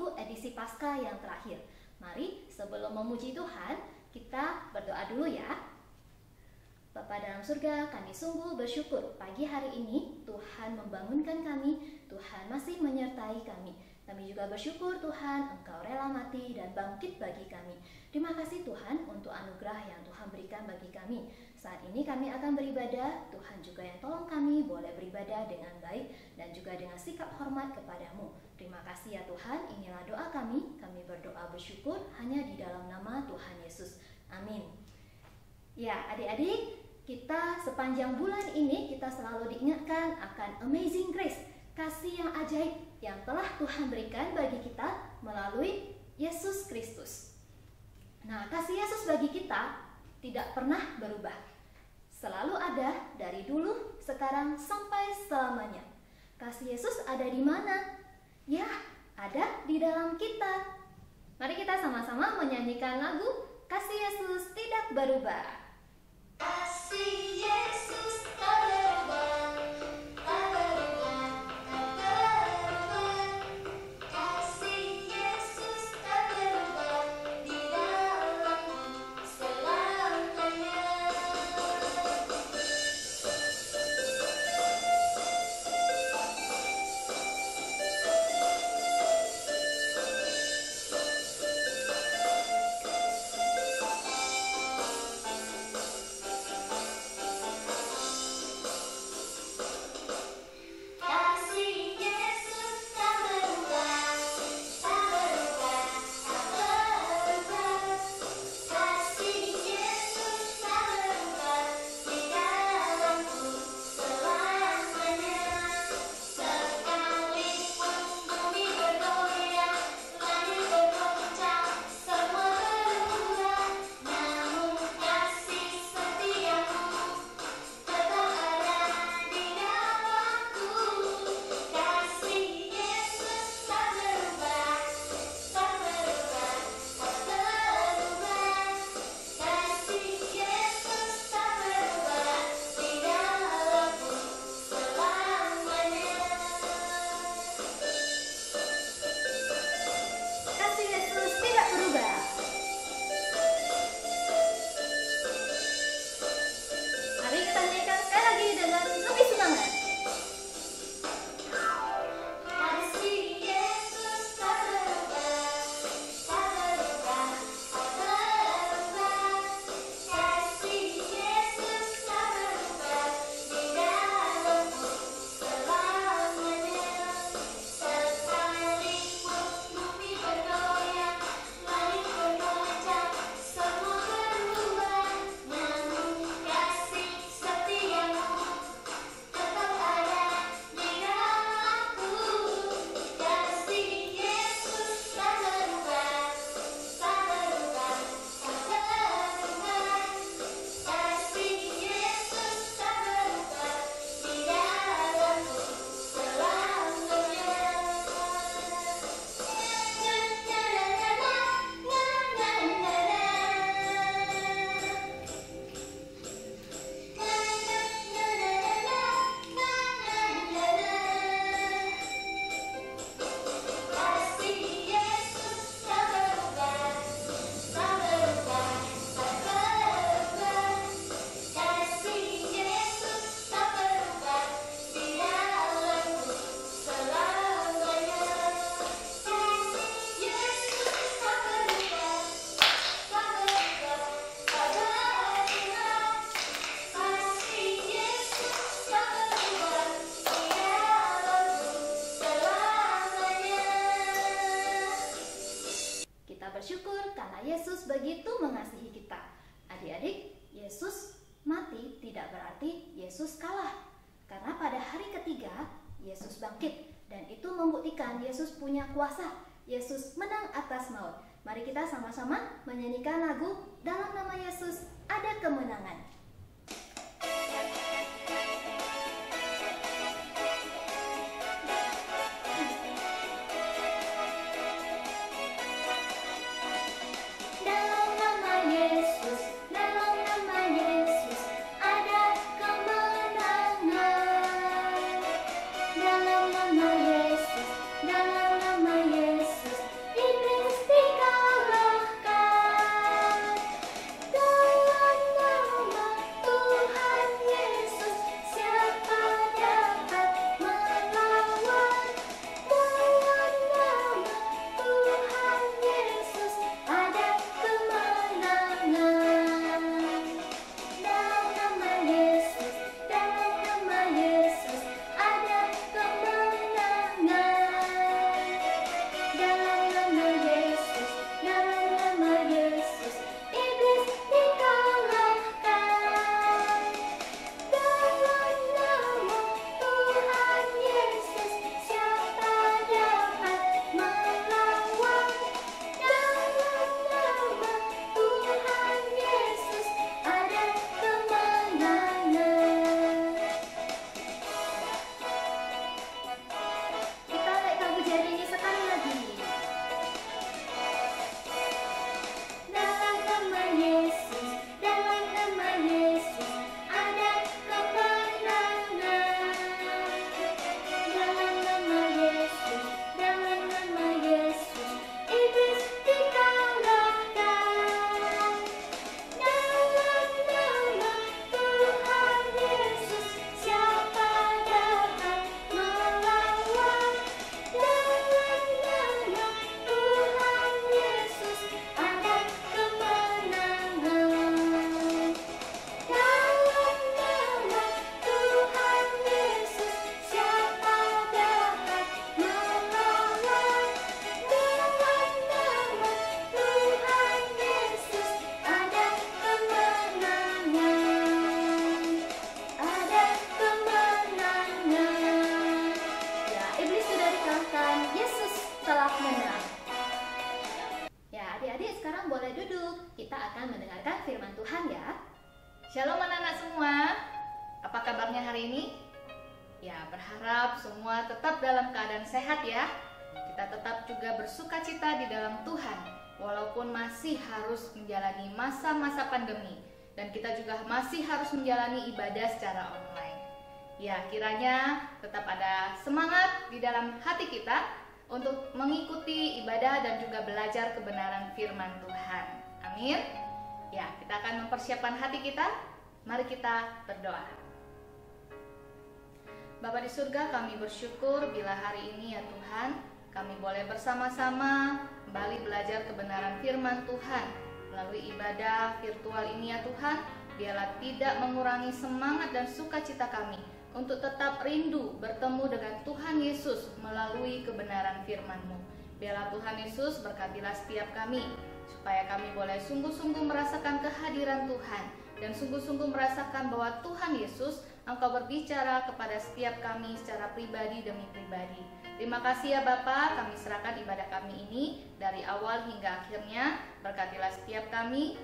Minggu edisi Paskah yang terakhir. Mari sebelum memuji Tuhan, kita berdoa dulu ya. Bapa dalam surga, kami sungguh bersyukur pagi hari ini Tuhan membangunkan kami, Tuhan masih menyertai kami. Kami juga bersyukur Tuhan, Engkau rela mati dan bangkit bagi kami. Terima kasih Tuhan untuk anugerah yang Tuhan berikan bagi kami. Saat ini kami akan beribadah, Tuhan juga yang tolong kami boleh beribadah dengan baik dan juga dengan sikap hormat kepadamu. Terima kasih ya Tuhan, inilah doa kami berdoa bersyukur hanya di dalam nama Tuhan Yesus. Amin. Ya adik-adik, kita sepanjang bulan ini kita selalu diingatkan akan Amazing Grace, kasih yang ajaib yang telah Tuhan berikan bagi kita melalui Yesus Kristus. Nah, kasih Yesus bagi kita tidak pernah berubah. Selalu ada dari dulu, sekarang, sampai selamanya. Kasih Yesus ada di mana? Ya, ada di dalam kita. Mari kita sama-sama menyanyikan lagu Kasih Yesus Tidak Berubah. Kasih Yesus tak berubah. Bersyukur karena Yesus begitu mengasihi kita. Adik-adik, Yesus mati tidak berarti Yesus kalah. Karena pada hari ketiga, Yesus bangkit. Dan itu membuktikan Yesus punya kuasa. Yesus menang atas maut. Mari kita sama-sama menyanyikan lagu Dalam Nama Yesus Ada Kemenangan. sekarang boleh duduk. Kita akan mendengarkan firman Tuhan ya. Shalom anak-anak semua. Apa kabarnya hari ini? Ya, berharap semua tetap dalam keadaan sehat ya. Kita tetap juga bersuka cita di dalam Tuhan, walaupun masih harus menjalani masa-masa pandemi. Dan kita juga masih harus menjalani ibadah secara online. Ya, kiranya tetap ada semangat di dalam hati kita untuk mengikuti ibadah dan juga belajar kebenaran firman Tuhan. Amin. Ya, kita akan mempersiapkan hati kita. Mari kita berdoa. Bapa di surga, kami bersyukur bila hari ini ya Tuhan, kami boleh bersama-sama kembali belajar kebenaran firman Tuhan. Melalui ibadah virtual ini ya Tuhan, biarlah tidak mengurangi semangat dan sukacita kami untuk tetap rindu bertemu dengan Tuhan Yesus melalui kebenaran firman-Mu. Biarlah Tuhan Yesus berkatilah setiap kami, supaya kami boleh sungguh-sungguh merasakan kehadiran Tuhan, dan sungguh-sungguh merasakan bahwa Tuhan Yesus, Engkau berbicara kepada setiap kami secara pribadi demi pribadi. Terima kasih ya Bapa, kami serahkan ibadah kami ini dari awal hingga akhirnya. Berkatilah setiap kami,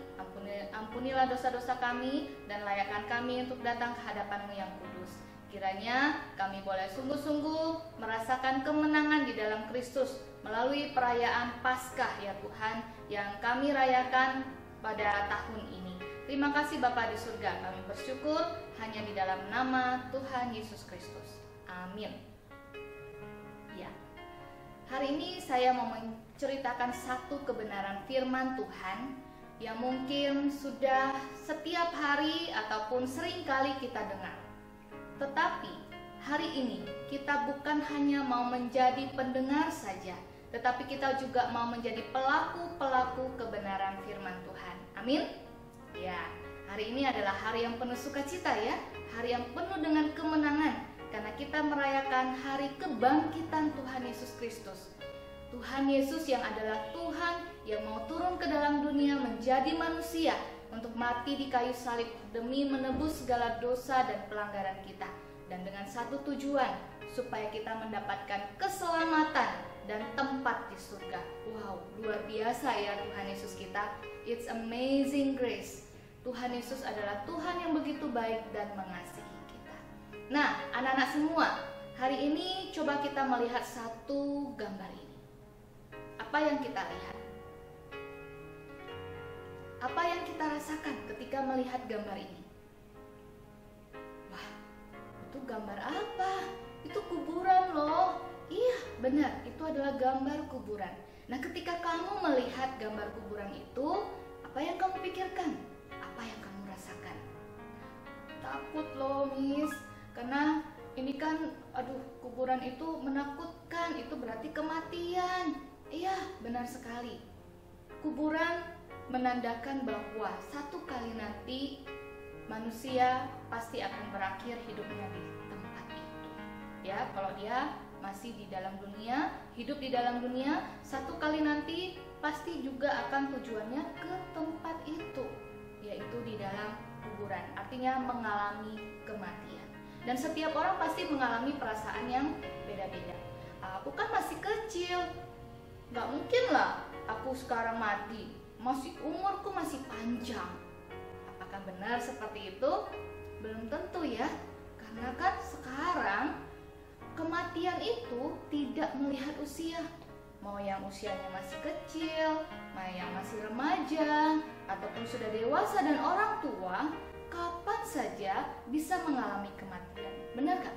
ampunilah dosa-dosa kami, dan layakkan kami untuk datang ke hadapan-Mu yang kudus. Kiranya kami boleh sungguh-sungguh merasakan kemenangan di dalam Kristus melalui perayaan Paskah ya Tuhan yang kami rayakan pada tahun ini. Terima kasih Bapa di surga, kami bersyukur hanya di dalam nama Tuhan Yesus Kristus. Amin. Ya, hari ini saya mau menceritakan satu kebenaran firman Tuhan yang mungkin sudah setiap hari ataupun sering kali kita dengar. Tetapi hari ini kita bukan hanya mau menjadi pendengar saja, tetapi kita juga mau menjadi pelaku-pelaku kebenaran firman Tuhan. Amin. Ya, hari ini adalah hari yang penuh sukacita ya, hari yang penuh dengan kemenangan, karena kita merayakan hari kebangkitan Tuhan Yesus Kristus. Tuhan Yesus yang adalah Tuhan yang mau turun ke dalam dunia menjadi manusia untuk mati di kayu salib demi menebus segala dosa dan pelanggaran kita, dan dengan satu tujuan, supaya kita mendapatkan keselamatan dan tempat di surga. Wow, luar biasa ya Tuhan Yesus kita. It's amazing grace. Tuhan Yesus adalah Tuhan yang begitu baik dan mengasihi kita. Nah, anak-anak semua, hari ini coba kita melihat satu gambar ini. Apa yang kita lihat? Apa yang kita rasakan ketika melihat gambar ini? Wah, itu gambar apa? Itu kuburan loh. Iya, benar, itu adalah gambar kuburan. Nah, ketika kamu melihat gambar kuburan itu, apa yang kamu pikirkan? Apa yang kamu rasakan? Takut loh, Miss. Karena ini kan, kuburan itu menakutkan, itu berarti kematian. Iya, benar sekali. Kuburan menandakan bahwa satu kali nanti manusia pasti akan berakhir hidupnya di tempat itu. Ya, kalau dia masih di dalam dunia, hidup di dalam dunia, satu kali nanti pasti juga akan tujuannya ke tempat itu, yaitu di dalam kuburan. Artinya mengalami kematian. Dan setiap orang pasti mengalami perasaan yang beda-beda. Aku kan masih kecil, gak mungkin lah aku sekarang mati. Umurku masih panjang. Apakah benar seperti itu? Belum tentu ya. Karena kan sekarang kematian itu tidak melihat usia. Mau yang usianya masih kecil, mau yang masih remaja, ataupun sudah dewasa dan orang tua, kapan saja bisa mengalami kematian. Benar kan?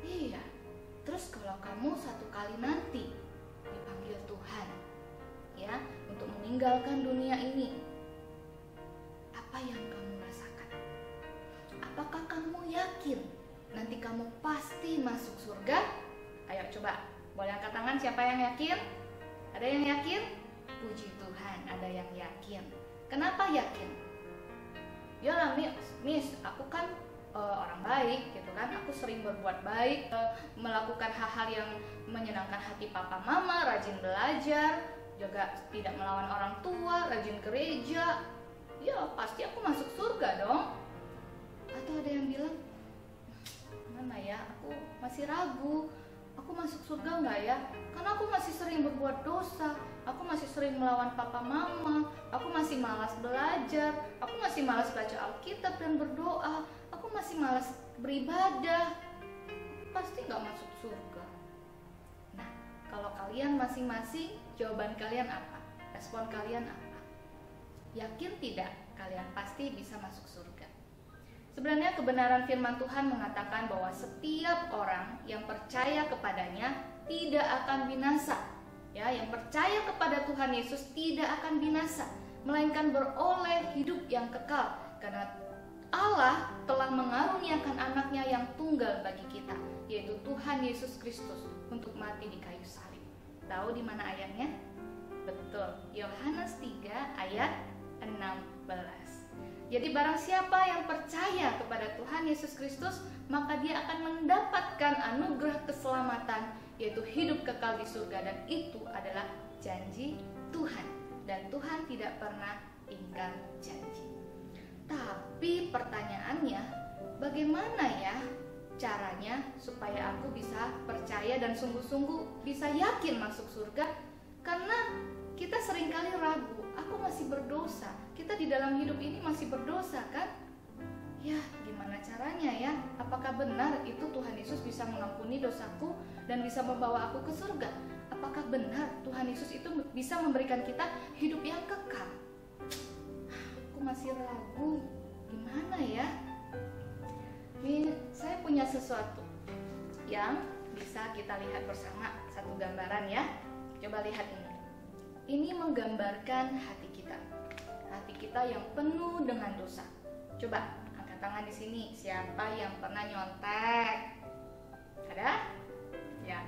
Iya. Terus kalau kamu satu kali nanti dipanggil Tuhan, ya, untuk meninggalkan dunia ini, apa yang kamu rasakan? Apakah kamu yakin nanti kamu pasti masuk surga? Ayo coba, boleh angkat tangan siapa yang yakin? Ada yang yakin? Puji Tuhan, ada yang yakin. Kenapa yakin? Ya lah, Miss, aku kan orang baik gitu kan. Aku sering berbuat baik, melakukan hal-hal yang menyenangkan hati papa mama, rajin belajar, juga tidak melawan orang tua, rajin gereja. Ya pasti aku masuk surga dong. Atau ada yang bilang, mana ya, aku masih ragu, aku masuk surga nggak ya? Karena aku masih sering berbuat dosa, aku masih sering melawan papa mama, aku masih malas belajar, aku masih malas baca Alkitab dan berdoa, aku masih malas beribadah, pasti nggak masuk surga. Nah, kalau kalian masing-masing, jawaban kalian apa? Respon kalian apa? Yakin tidak kalian pasti bisa masuk surga? Sebenarnya kebenaran firman Tuhan mengatakan bahwa setiap orang yang percaya kepadanya tidak akan binasa. Ya, yang percaya kepada Tuhan Yesus tidak akan binasa, melainkan beroleh hidup yang kekal. Karena Allah telah mengaruniakan anaknya yang tunggal bagi kita, yaitu Tuhan Yesus Kristus, untuk mati di kayu salib. Tahu di mana ayatnya? Betul, Yohanes 3 ayat 16. Jadi barang siapa yang percaya kepada Tuhan Yesus Kristus, maka dia akan mendapatkan anugerah keselamatan, yaitu hidup kekal di surga, dan itu adalah janji Tuhan. Dan Tuhan tidak pernah ingkar janji. Tapi pertanyaannya, bagaimana ya caranya supaya aku bisa percaya dan sungguh-sungguh bisa yakin masuk surga? Karena kita seringkali ragu, aku masih berdosa. Kita di dalam hidup ini masih berdosa kan? Ya, gimana caranya ya? Apakah benar itu Tuhan Yesus bisa mengampuni dosaku dan bisa membawa aku ke surga? Apakah benar Tuhan Yesus itu bisa memberikan kita hidup yang kekal? Aku masih ragu. Gimana ya? Ini saya punya sesuatu yang bisa kita lihat bersama, satu gambaran ya. Coba lihat ini. Ini menggambarkan hati kita. Hati kita yang penuh dengan dosa. Coba angkat tangan di sini. Siapa yang pernah nyontek? Ada? Ya.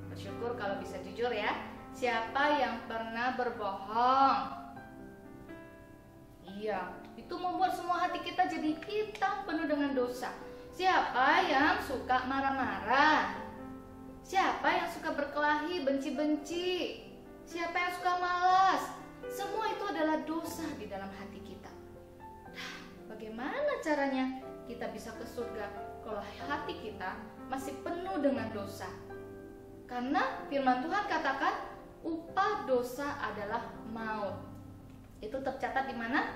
Bersyukur kalau bisa jujur ya. Siapa yang pernah berbohong? Iya, itu membuat semua hati kita jadi hitam penuh dengan dosa. Siapa yang suka marah-marah? Siapa yang suka berkelahi, benci-benci? Siapa yang suka malas? Semua itu adalah dosa di dalam hati kita. Nah, bagaimana caranya kita bisa ke surga kalau hati kita masih penuh dengan dosa? Karena firman Tuhan katakan upah dosa adalah maut. Itu tercatat di mana?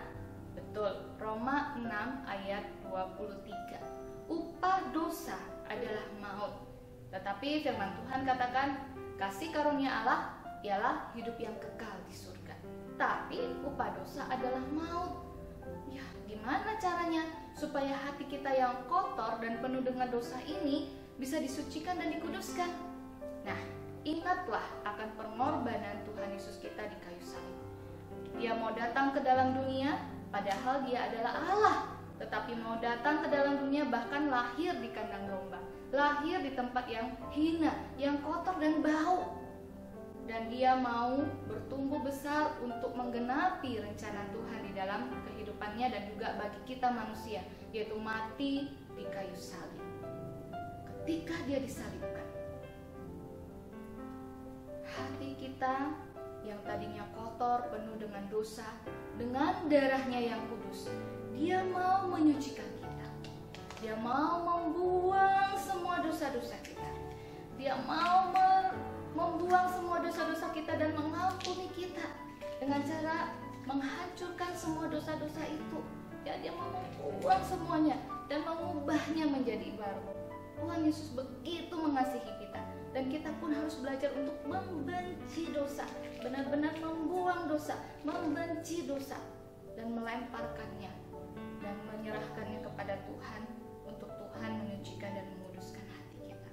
Betul, Roma 6 ayat 23. Upah dosa adalah maut. Tetapi firman Tuhan katakan kasih karunia Allah ialah hidup yang kekal di surga. Tapi upah dosa adalah maut. Ya, gimana caranya supaya hati kita yang kotor dan penuh dengan dosa ini bisa disucikan dan dikuduskan? Nah, ingatlah akan pengorbanan Tuhan Yesus kita di kayu salib. Dia mau datang ke dalam dunia, padahal dia adalah Allah. Tetapi mau datang ke dalam dunia, bahkan lahir di kandang domba. Lahir di tempat yang hina, yang kotor dan bau. Dan dia mau bertumbuh besar untuk menggenapi rencana Tuhan di dalam kehidupannya dan juga bagi kita manusia, yaitu mati di kayu salib. Ketika dia disalibkan, hati kita yang tadinya kotor, penuh dengan dosa, dengan darahnya yang kudus, dia mau menyucikan kita. Dia mau membuang semua dosa-dosa kita. Dia mau membuang semua dosa-dosa kita dan mengampuni kita dengan cara menghancurkan semua dosa-dosa itu. Ya, dia mau membuang semuanya dan mengubahnya menjadi baru. Tuhan Yesus begitu mengasihi kita, dan kita pun harus belajar untuk membenci dosa, benar-benar membuang dosa, membenci dosa, dan melemparkannya dan menyerahkannya kepada Tuhan untuk Tuhan menyucikan dan menguduskan hati kita.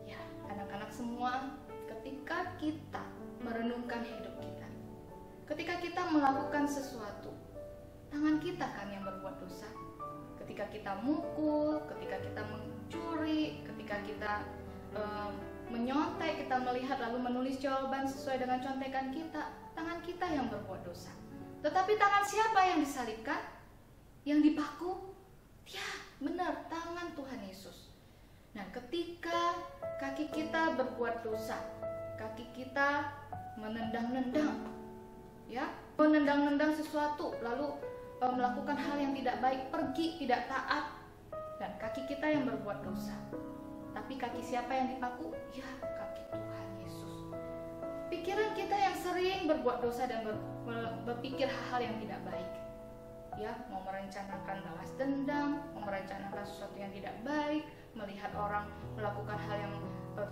Ya, anak-anak semua, ketika kita merenungkan hidup kita, ketika kita melakukan sesuatu, tangan kita kan yang berbuat dosa. Ketika kita mukul, ketika kita mencuri, ketika kita menyontek, kita melihat lalu menulis jawaban sesuai dengan contekan kita, tangan kita yang berbuat dosa. Tetapi tangan siapa yang disalibkan? Yang dipaku? Ya, benar, tangan Tuhan Yesus. Nah, ketika kaki kita berbuat dosa, kaki kita menendang-nendang, ya, menendang-nendang sesuatu, lalu melakukan hal yang tidak baik, pergi tidak taat, dan kaki kita yang berbuat dosa. Tapi kaki siapa yang dipaku? Ya, kaki Tuhan Yesus. pikiran kita yang sering berbuat dosa dan berpikir hal-hal yang tidak baik. Ya, mau merencanakan balas dendam, mau merencanakan sesuatu yang tidak baik, melihat orang melakukan hal yang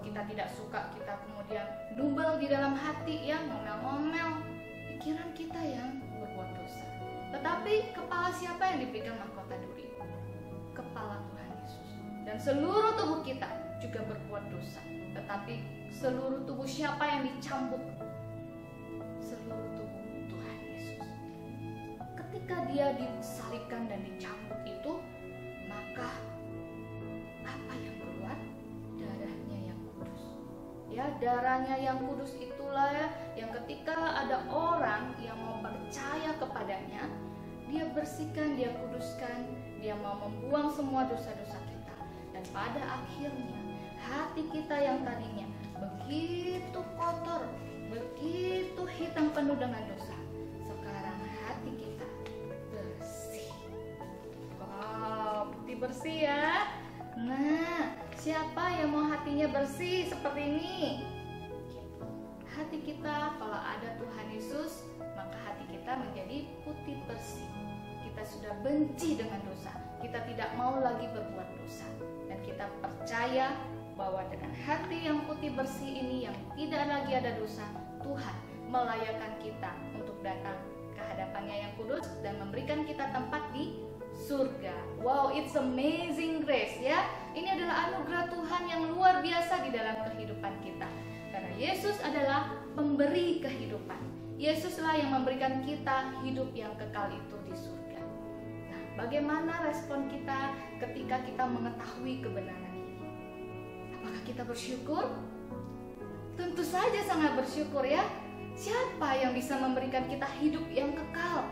kita tidak suka, kita kemudian dubel di dalam hati, ya, ngomel-ngomel. Pikiran kita yang berbuat dosa. Tetapi kepala siapa yang diberikan mahkota duri? Kepala Tuhan Yesus. Dan seluruh tubuh kita juga berbuat dosa. Tetapi seluruh tubuh siapa yang dicambuk? Seluruh tubuh Tuhan Yesus. Ketika dia disalibkan dan dicambuk itu, maka apa yang keluar? Darahnya yang kudus. Ya, darahnya yang kudus itulah ya, yang ketika ada orang yang mau percaya kepadanya, dia bersihkan, dia kuduskan, dia mau membuang semua dosa-dosa kita. Dan pada akhirnya hati kita yang tadinya begitu kotor, begitu hitam penuh dengan dosa, sekarang hati kita bersih. Wow, putih bersih ya. Nah, siapa yang mau hatinya bersih seperti ini? Hati kita kalau ada Tuhan Yesus, maka hati kita menjadi putih bersih. Kita sudah benci dengan dosa, kita tidak mau lagi berbuat dosa, dan kita percaya bahwa dengan hati yang putih bersih ini yang tidak lagi ada dosa, Tuhan melayakkan kita untuk datang ke hadapannya yang kudus dan memberikan kita tempat di surga. Wow, it's amazing grace ya. Ini adalah anugerah Tuhan yang luar biasa di dalam kehidupan kita. Karena Yesus adalah pemberi kehidupan. Yesuslah yang memberikan kita hidup yang kekal itu di surga. Nah, bagaimana respon kita ketika kita mengetahui kebenaran ini? Apakah kita bersyukur? Tentu saja sangat bersyukur ya. Siapa yang bisa memberikan kita hidup yang kekal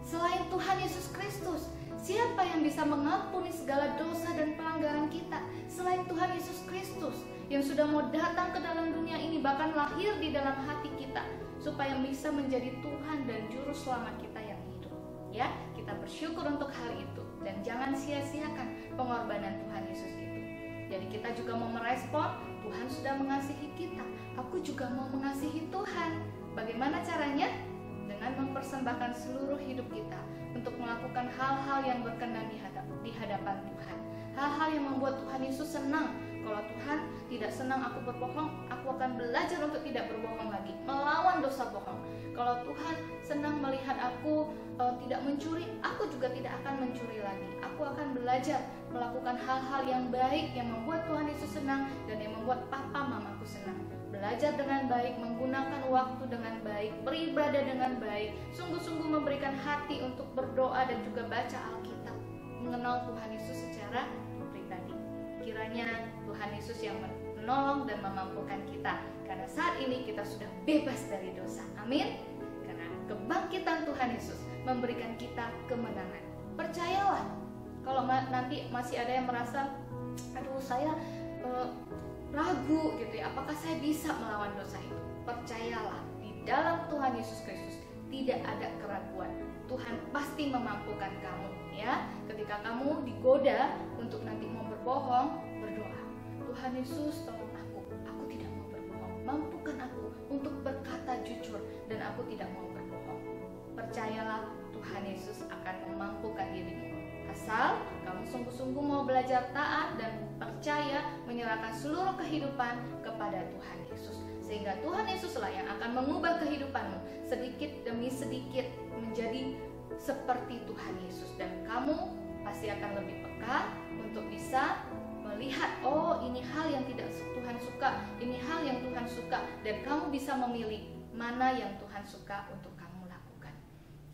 selain Tuhan Yesus Kristus? Siapa yang bisa mengampuni segala dosa dan pelanggaran kita selain Tuhan Yesus Kristus yang sudah mau datang ke dalam dunia ini, bahkan lahir di dalam hati kita supaya bisa menjadi Tuhan dan juru selamat kita yang hidup. Ya, kita bersyukur untuk hal itu dan jangan sia-siakan pengorbanan Tuhan Yesus itu. Jadi kita juga mau merespon, Tuhan sudah mengasihi kita, aku juga mau mengasihi Tuhan. Bagaimana caranya? Dengan mempersembahkan seluruh hidup kita untuk melakukan hal-hal yang berkenan di hadapan Tuhan. Hal-hal yang membuat Tuhan Yesus senang. Kalau Tuhan tidak senang aku berbohong, aku akan belajar untuk tidak berbohong lagi, melawan dosa bohong. Kalau Tuhan senang melihat aku tidak mencuri, aku juga tidak akan mencuri lagi. Aku akan belajar melakukan hal-hal yang baik yang membuat Tuhan Yesus senang dan yang membuat papa mamaku senang. Belajar dengan baik, menggunakan waktu dengan baik, beribadah dengan baik, sungguh-sungguh memberikan hati untuk berdoa dan juga baca Alkitab, mengenal Tuhan Yesus secara pribadi. Kiranya Tuhan Yesus yang menolong dan memampukan kita, karena saat ini kita sudah bebas dari dosa. Amin. Karena kebangkitan Tuhan Yesus memberikan kita kemenangan. Percayalah, kalau nanti masih ada yang merasa, aduh saya ragu gitu ya, apakah saya bisa melawan dosa itu? Percayalah, di dalam Tuhan Yesus Kristus tidak ada keraguan. Tuhan pasti memampukan kamu ya. Ketika kamu digoda untuk nanti mau berbohong, berdoa, Tuhan Yesus tolong aku tidak mau berbohong. Mampukan aku untuk berkata jujur dan aku tidak mau berbohong. Percayalah, Tuhan Yesus akan memampukan dirimu. Asal kamu sungguh-sungguh mau belajar taat dan percaya, menyerahkan seluruh kehidupan kepada Tuhan Yesus. Sehingga Tuhan Yesuslah yang akan mengubah kehidupanmu sedikit demi sedikit menjadi seperti Tuhan Yesus. Dan kamu pasti akan lebih peka untuk bisa melihat, oh ini hal yang tidak Tuhan suka, ini hal yang Tuhan suka. Dan kamu bisa memilih mana yang Tuhan suka untuk kamu lakukan.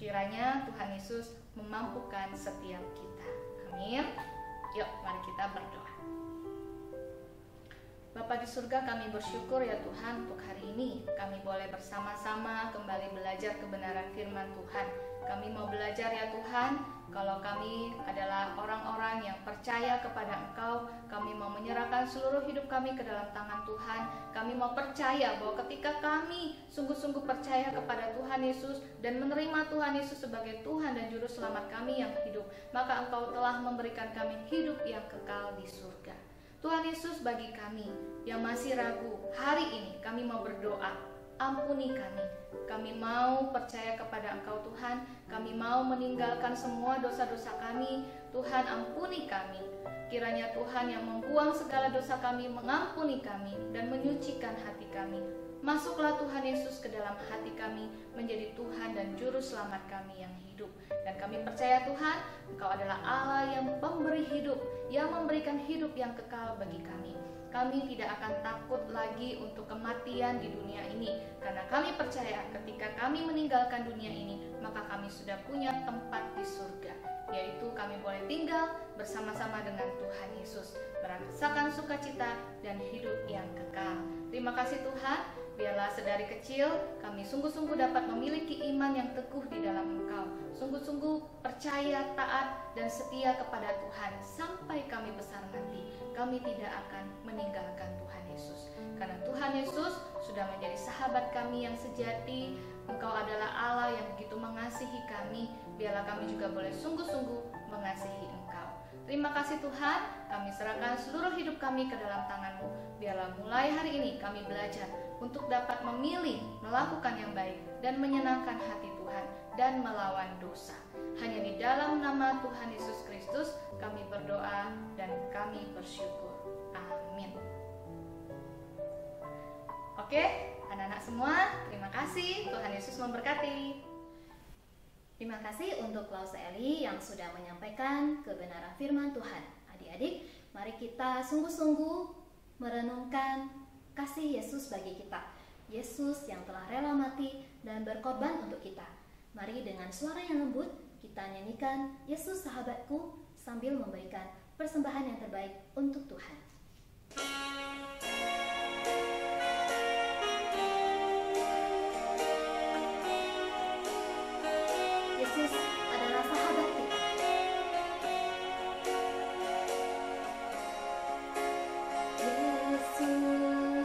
Kiranya Tuhan Yesus memampukan setiap kita. Amin. Yuk, mari kita berdoa. Bapa di surga, kami bersyukur ya Tuhan untuk hari ini kami boleh bersama-sama kembali belajar kebenaran firman Tuhan. Kami mau belajar ya Tuhan, kalau kami adalah orang-orang yang percaya kepada Engkau, kami mau menyerahkan seluruh hidup kami ke dalam tangan Tuhan. Kami mau percaya bahwa ketika kami sungguh-sungguh percaya kepada Tuhan Yesus dan menerima Tuhan Yesus sebagai Tuhan dan Juru Selamat kami yang hidup, maka Engkau telah memberikan kami hidup yang kekal di surga. Tuhan Yesus, bagi kami yang masih ragu, hari ini kami mau berdoa. ampuni kami. Kami mau percaya kepada Engkau Tuhan, kami mau meninggalkan semua dosa-dosa kami. Tuhan, ampuni kami. Kiranya Tuhan yang membuang segala dosa kami mengampuni kami dan menyucikan hati kami. Masuklah Tuhan Yesus ke dalam hati kami, menjadi Tuhan dan Juru Selamat kami yang hidup. Dan kami percaya Tuhan, Engkau adalah Allah yang pemberi hidup, yang memberikan hidup yang kekal bagi kami. Kami tidak akan takut lagi untuk kematian di dunia ini, karena kami percaya ketika kami meninggalkan dunia ini, maka kami sudah punya tempat di surga, yaitu kami boleh tinggal bersama-sama dengan Tuhan Yesus, merasakan sukacita dan hidup yang kekal. Terima kasih Tuhan, biarlah sedari kecil kami sungguh-sungguh dapat memiliki iman yang teguh di dalam Engkau, sungguh-sungguh percaya, taat, dan setia kepada Tuhan sampai kami besar nanti. Kami tidak akan meninggalkan Tuhan Yesus, karena Tuhan Yesus sudah menjadi sahabat kami yang sejati. Engkau adalah Allah yang begitu mengasihi kami. Biarlah kami juga boleh sungguh-sungguh mengasihi Engkau. Terima kasih Tuhan, kami serahkan seluruh hidup kami ke dalam tangan-Mu. Biarlah mulai hari ini kami belajar untuk dapat memilih, melakukan yang baik, dan menyenangkan hati Tuhan, dan melawan dosa. Hanya di dalam nama Tuhan Yesus Kristus kami berdoa dan kami bersyukur. Amin. Oke, anak-anak semua, terima kasih. Tuhan Yesus memberkati. Terima kasih untuk Lause Eli yang sudah menyampaikan kebenaran firman Tuhan. Adik-adik, mari kita sungguh-sungguh merenungkan kasih Yesus bagi kita. Yesus yang telah rela mati dan berkorban untuk kita. Mari dengan suara yang lembut kita nyanyikan Yesus Sahabatku sambil memberikan persembahan yang terbaik untuk Tuhan. Yesus adalah sahabat kita. Yesus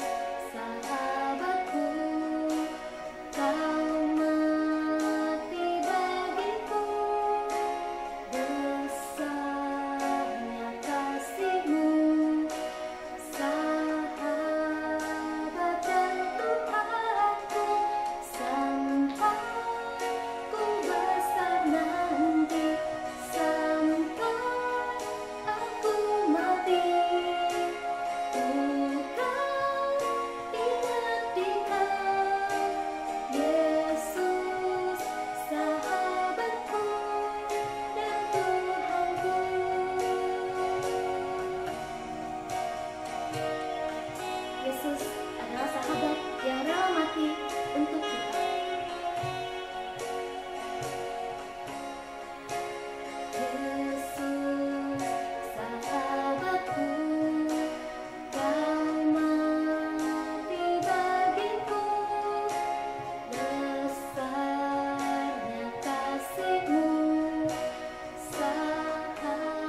sahabatku, kau mati bagiku, besarnya kasih-Mu, sahabat dan Tuhanku, sampai ku besar nanti, sampai aku mati. Yesus sahabatku dan Tuhanku. Yesus adalah sahabat yang rela mati untuk kita. Yesus sahabatku, kau mati bagiku, besarnya kasih-Mu, sahabat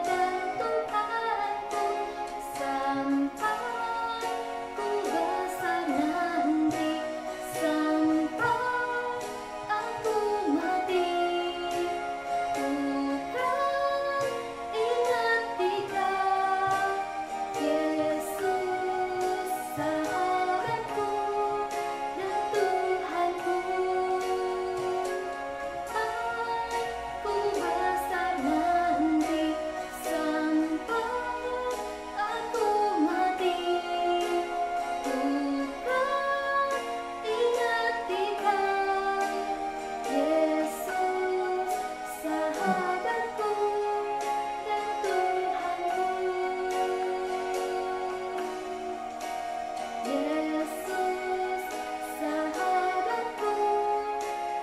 dan Tuhanku, sampai ku besar nanti, sampai aku mati. Bukan ingat Dikau, Yesus sahabatku dan Tuhanku. Aku besar nanti, sampai aku mati. Bukan ingat Dikau, Yesus sahabatku dan Tuhanku. Yesus sahabatku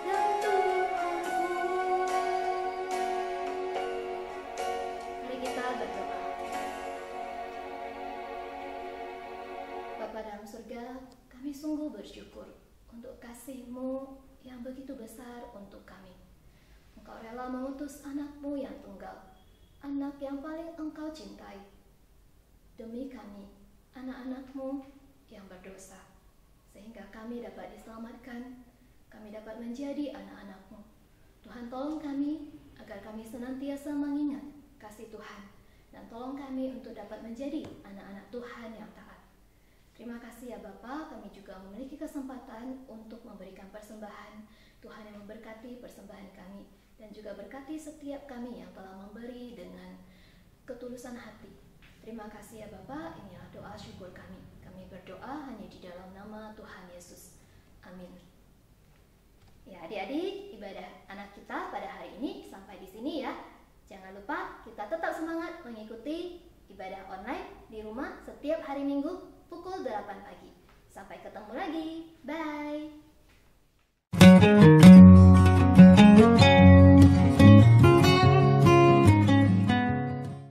dan Tuhanku. Mari kita berdoa. Bapa dalam surga, kami sungguh bersyukur untuk kasih-Mu yang begitu besar untuk kami. Engkau rela mengutus anak-Mu yang tunggal, anak yang paling Engkau cintai, demi kami, anak-anak-Mu yang berdosa, sehingga kami dapat diselamatkan, kami dapat menjadi anak-anak-Mu. Tuhan, tolong kami agar kami senantiasa mengingat kasih Tuhan, dan tolong kami untuk dapat menjadi anak-anak Tuhan yang taat. Terima kasih ya Bapak, kami juga memiliki kesempatan untuk memberikan persembahan. Tuhan yang memberkati persembahan kami dan juga berkati setiap kami yang telah memberi dengan ketulusan hati. Terima kasih ya Bapak, inilah doa syukur kami. Kami berdoa hanya di dalam nama Tuhan Yesus. Amin. Ya adik-adik, ibadah anak kita pada hari ini sampai di sini ya. Jangan lupa kita tetap semangat mengikuti ibadah online di rumah setiap hari Minggu pukul 8 pagi. Sampai ketemu lagi. Bye.